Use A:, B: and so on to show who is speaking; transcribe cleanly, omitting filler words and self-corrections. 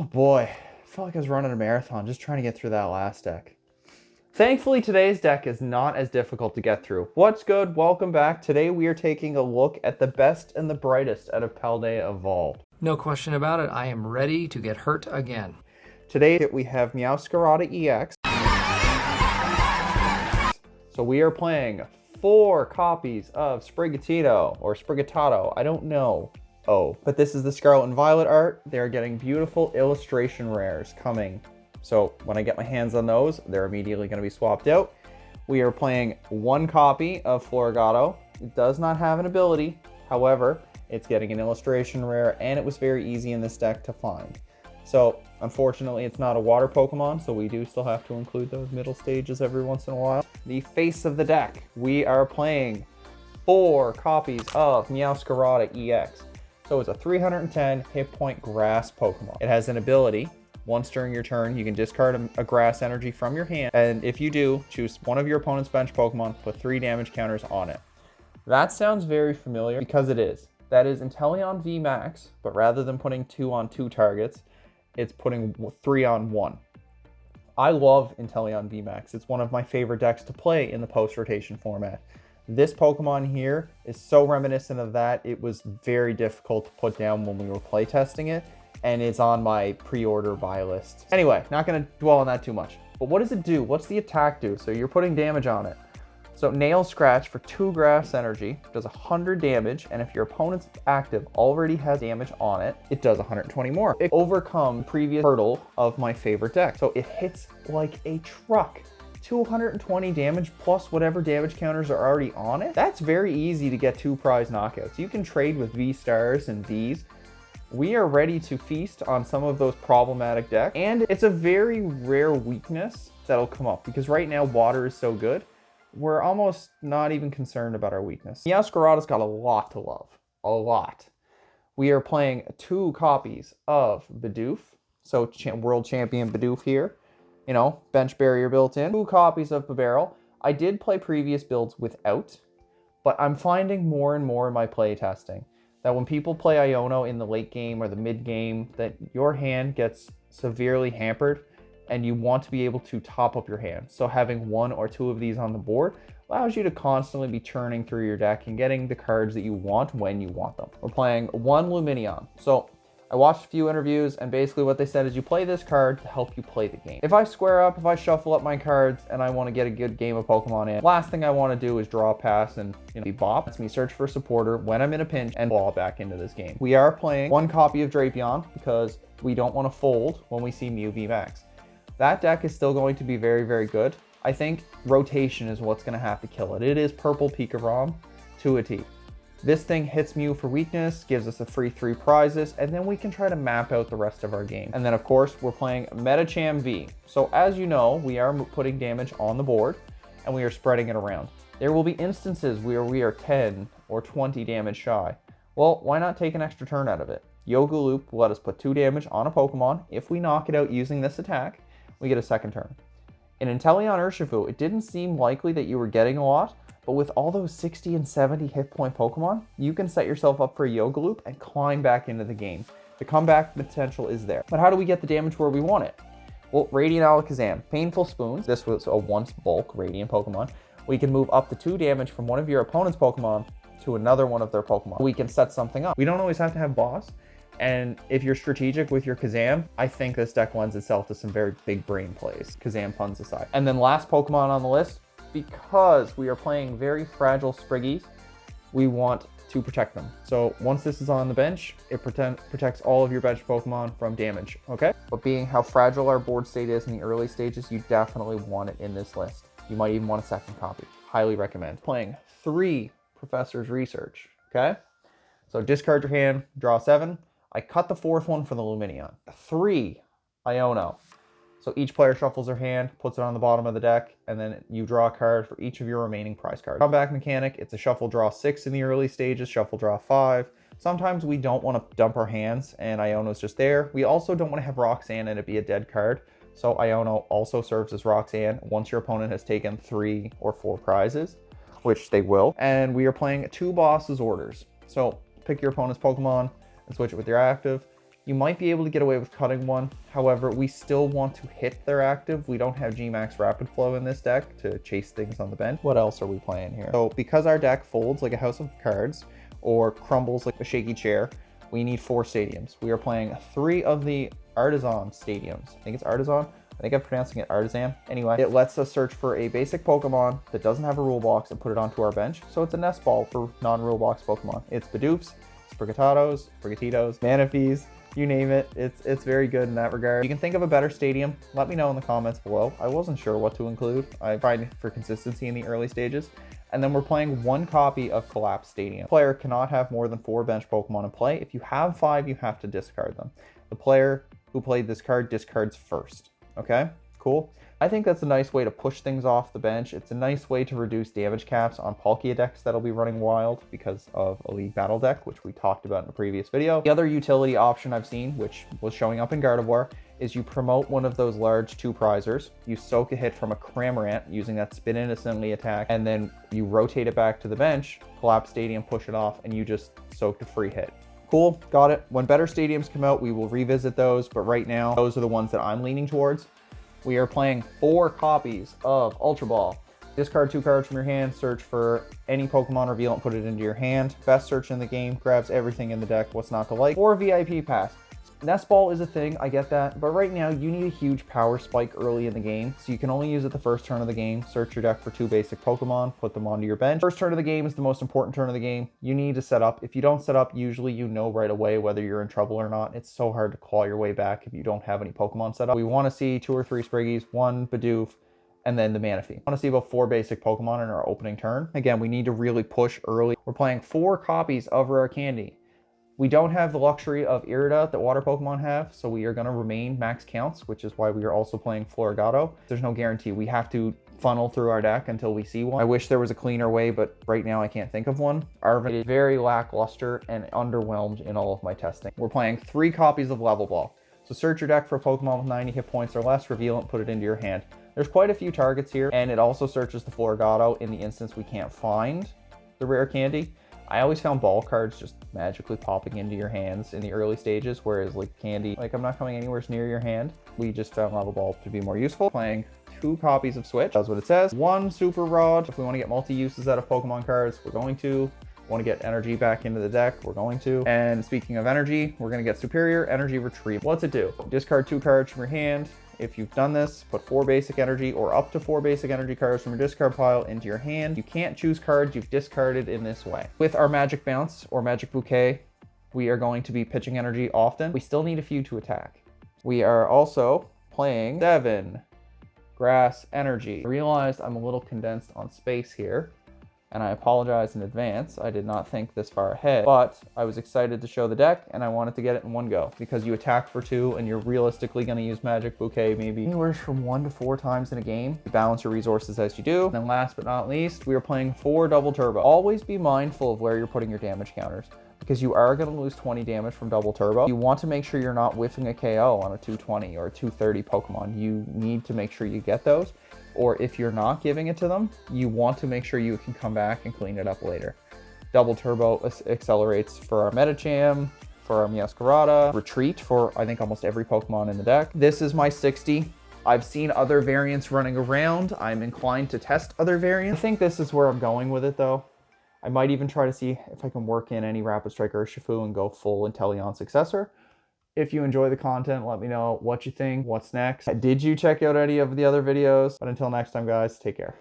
A: boy, I felt like I was running a marathon just trying to get through that last deck. Thankfully, today's deck is not as difficult to get through. What's good? Welcome back. Today we are taking a look at the best and the brightest out of Paldea Evolved.
B: No question about it, I am ready to get hurt again.
A: Today we have Meowscarada EX. So we are playing 4 copies of Sprigatito, or Sprigatato, I don't know. But this is the Scarlet and Violet art. They're getting beautiful illustration rares coming. So when I get my hands on those, they're immediately going to be swapped out. We are playing 1 copy of Floragato. It does not have an ability. However, it's getting an illustration rare, and it was very easy in this deck to find. So unfortunately, it's not a water Pokemon, so we do still have to include those middle stages every once in a while. The face of the deck, we are playing 4 copies of Meowscarada EX. So it's a 310 hit point grass Pokemon. It has an ability. Once during your turn, you can discard a grass energy from your hand, and if you do, choose one of your opponent's bench Pokemon, put 3 damage counters on it. That sounds very familiar because it is. That is Inteleon V Max, but rather than putting 2 on 2 targets, it's putting 3 on 1. I love Inteleon V Max. It's one of my favorite decks to play in the post-rotation format. This Pokemon here is so reminiscent of that, it was very difficult to put down when we were playtesting it, and it's on my pre-order buy list. Anyway, not going to dwell on that too much. But what does it do? What's the attack do? So you're putting damage on it. So Nail Scratch for 2 grass energy does 100 damage, and if your opponent's active already has damage on it, it does 120 more. It overcomes the previous hurdle of my favorite deck. So it hits like a truck. 220 damage plus whatever damage counters are already on it. That's very easy to get 2 prize knockouts. You can trade with V-Stars and Vs. We are ready to feast on some of those problematic decks, and it's a very rare weakness that'll come up because right now water is so good. We're almost not even concerned about our weakness. Meowscarada's got a lot to love, a lot. We are playing 2 copies of Bidoof, so world champion Bidoof here. You know, bench barrier built in. 2 copies of Bibarel. I did play previous builds without, but I'm finding more and more in my play testing that when people play Iono in the late game or the mid game, that your hand gets severely hampered and you want to be able to top up your hand. So having 1 or 2 of these on the board allows you to constantly be churning through your deck and getting the cards that you want when you want them. We're playing 1 Lumineon. So I watched a few interviews, and basically what they said is you play this card to help you play the game. If I square up, if I shuffle up my cards and I want to get a good game of Pokemon in, last thing I want to do is draw a pass and be bop. It's me search for a supporter when I'm in a pinch and ball back into this game. We are playing 1 copy of Drapion because we don't want to fold when we see Mew V Max. That deck is still going to be very, very good. I think rotation is what's going to have to kill it. It is purple Pika-Rom to a T. This thing hits Mew for weakness, gives us a free 3 prizes, and then we can try to map out the rest of our game. And then of course, we're playing Metacham V. So as you know, we are putting damage on the board, and we are spreading it around. There will be instances where we are 10 or 20 damage shy. Well, why not take an extra turn out of it? Yoga Loop will let us put 2 damage on a Pokemon. If we knock it out using this attack, we get a second turn. In Inteleon Urshifu, it didn't seem likely that you were getting a lot, but with all those 60 and 70 hit point Pokemon, you can set yourself up for a Yoga Loop and climb back into the game. The comeback potential is there. But how do we get the damage where we want it? Well, Radiant Alakazam, Painful Spoons. This was a once bulk Radiant Pokemon. We can move up to 2 damage from one of your opponent's Pokemon to another one of their Pokemon. We can set something up. We don't always have to have boss. And if you're strategic with your Kazam, I think this deck lends itself to some very big brain plays, Kazam puns aside. And then last Pokemon on the list, because we are playing very fragile Spriggies, we want to protect them. So once this is on the bench, it protects all of your bench Pokemon from damage, okay? But being how fragile our board state is in the early stages, you definitely want it in this list. You might even want a second copy. Highly recommend. Playing 3 Professor's Research, okay? So discard your hand, draw 7. I cut the 4th one for the Lumineon. 3 Iono. So each player shuffles their hand, puts it on the bottom of the deck, and then you draw a card for each of your remaining prize cards. Comeback mechanic, it's a shuffle draw 6 in the early stages, shuffle draw 5. Sometimes we don't want to dump our hands, and Iono's just there. We also don't want to have Roxanne and it be a dead card. So Iono also serves as Roxanne once your opponent has taken 3 or 4 prizes, which they will. And we are playing 2 Boss's Orders. So pick your opponent's Pokemon and switch it with your active. You might be able to get away with cutting one. However, we still want to hit their active. We don't have G-Max Rapid Flow in this deck to chase things on the bench. What else are we playing here? So because our deck folds like a house of cards or crumbles like a shaky chair, we need 4 stadiums. We are playing 3 of the Artisan stadiums. I think it's Artisan. I think I'm pronouncing it Artisan. Anyway, it lets us search for a basic Pokemon that doesn't have a rule box and put it onto our bench. So it's a nest ball for non-rule box Pokemon. It's Bidoofs, Sprigatatos, Sprigatitos, Manaphy's, you name it. It's very good in that regard. You can think of a better stadium. Let me know in the comments below. I wasn't sure what to include. I tried for consistency in the early stages. And then we're playing 1 copy of Collapse Stadium. The player cannot have more than 4 bench Pokemon in play. If you have 5, you have to discard them. The player who played this card discards first. Okay, cool. I think that's a nice way to push things off the bench. It's a nice way to reduce damage caps on Palkia decks that'll be running wild because of a League Battle deck, which we talked about in a previous video. The other utility option I've seen, which was showing up in Gardevoir, is you promote one of those large 2-prizers, you soak a hit from a Cramorant using that spin innocently attack, and then you rotate it back to the bench, Collapse Stadium, push it off, and you just soaked a free hit. Cool, got it. When better stadiums come out, we will revisit those, but right now, those are the ones that I'm leaning towards. We are playing 4 copies of Ultra Ball. Discard 2 cards from your hand, search for any Pokemon, reveal it, and put it into your hand. Best search in the game, grabs everything in the deck, what's not to like. 4 VIP pass. Nest Ball is a thing, I get that, but right now you need a huge power spike early in the game, so you can only use it the first turn of the game. Search your deck for 2 basic Pokemon, put them onto your bench. First turn of the game is the most important turn of the game. You need to set up. If you don't set up, usually you know right away whether you're in trouble or not. It's so hard to claw your way back if you don't have any Pokemon set up. We want to see 2 or 3 Spriggies, 1 Bidoof, and then the Manaphy. I want to see about 4 basic Pokemon in our opening turn. Again, we need to really push early. We're playing 4 copies of Rare Candy. We don't have the luxury of Irida that water Pokemon have, so we are going to remain max counts, which is why we are also playing Florigato. There's no guarantee. We have to funnel through our deck until we see one. I wish there was a cleaner way, but right now I can't think of one. Arvin is very lackluster and underwhelmed in all of my testing. We're playing 3 copies of Level Ball. So search your deck for a Pokemon with 90 hit points or less, reveal it, and put it into your hand. There's quite a few targets here, and it also searches the Florigato in the instance we can't find the Rare Candy. I always found ball cards just magically popping into your hands in the early stages, whereas like candy, like I'm not coming anywhere near your hand. We just found Level Ball to be more useful. Playing 2 copies of Switch, that's what it says. 1 Super Rod. If we want to get multi-uses out of Pokemon cards, we're going to. Want to get energy back into the deck, we're going to. And speaking of energy, we're going to get Superior Energy Retrieval. What's it do? Discard 2 cards from your hand. If you've done this, put 4 basic energy or up to 4 basic energy cards from your discard pile into your hand. You can't choose cards you've discarded in this way. With our Magic Bounce or Magic Bouquet, we are going to be pitching energy often. We still need a few to attack. We are also playing 7 Grass Energy. I realized I'm a little condensed on space here, and I apologize in advance. I did not think this far ahead, but I was excited to show the deck and I wanted to get it in one go because you attack for 2 and you're realistically going to use Magic Bouquet maybe anywhere from 1 to 4 times in a game. You balance your resources as you do. And then last but not least, we are playing 4 Double Turbo. Always be mindful of where you're putting your damage counters, because you are going to lose 20 damage from Double Turbo. You want to make sure you're not whiffing a KO on a 220 or a 230 Pokemon. You need to make sure you get those. Or if you're not giving it to them, you want to make sure you can come back and clean it up later. Double Turbo accelerates for our Medicham, for our Meowscarada, Retreat for I think almost every Pokemon in the deck. This is my 60. I've seen other variants running around. I'm inclined to test other variants. I think this is where I'm going with it though. I might even try to see if I can work in any Rapid Strike Urshifu and go full Inteleon Successor. If you enjoy the content, let me know what you think, what's next. Did you check out any of the other videos? But until next time, guys, take care.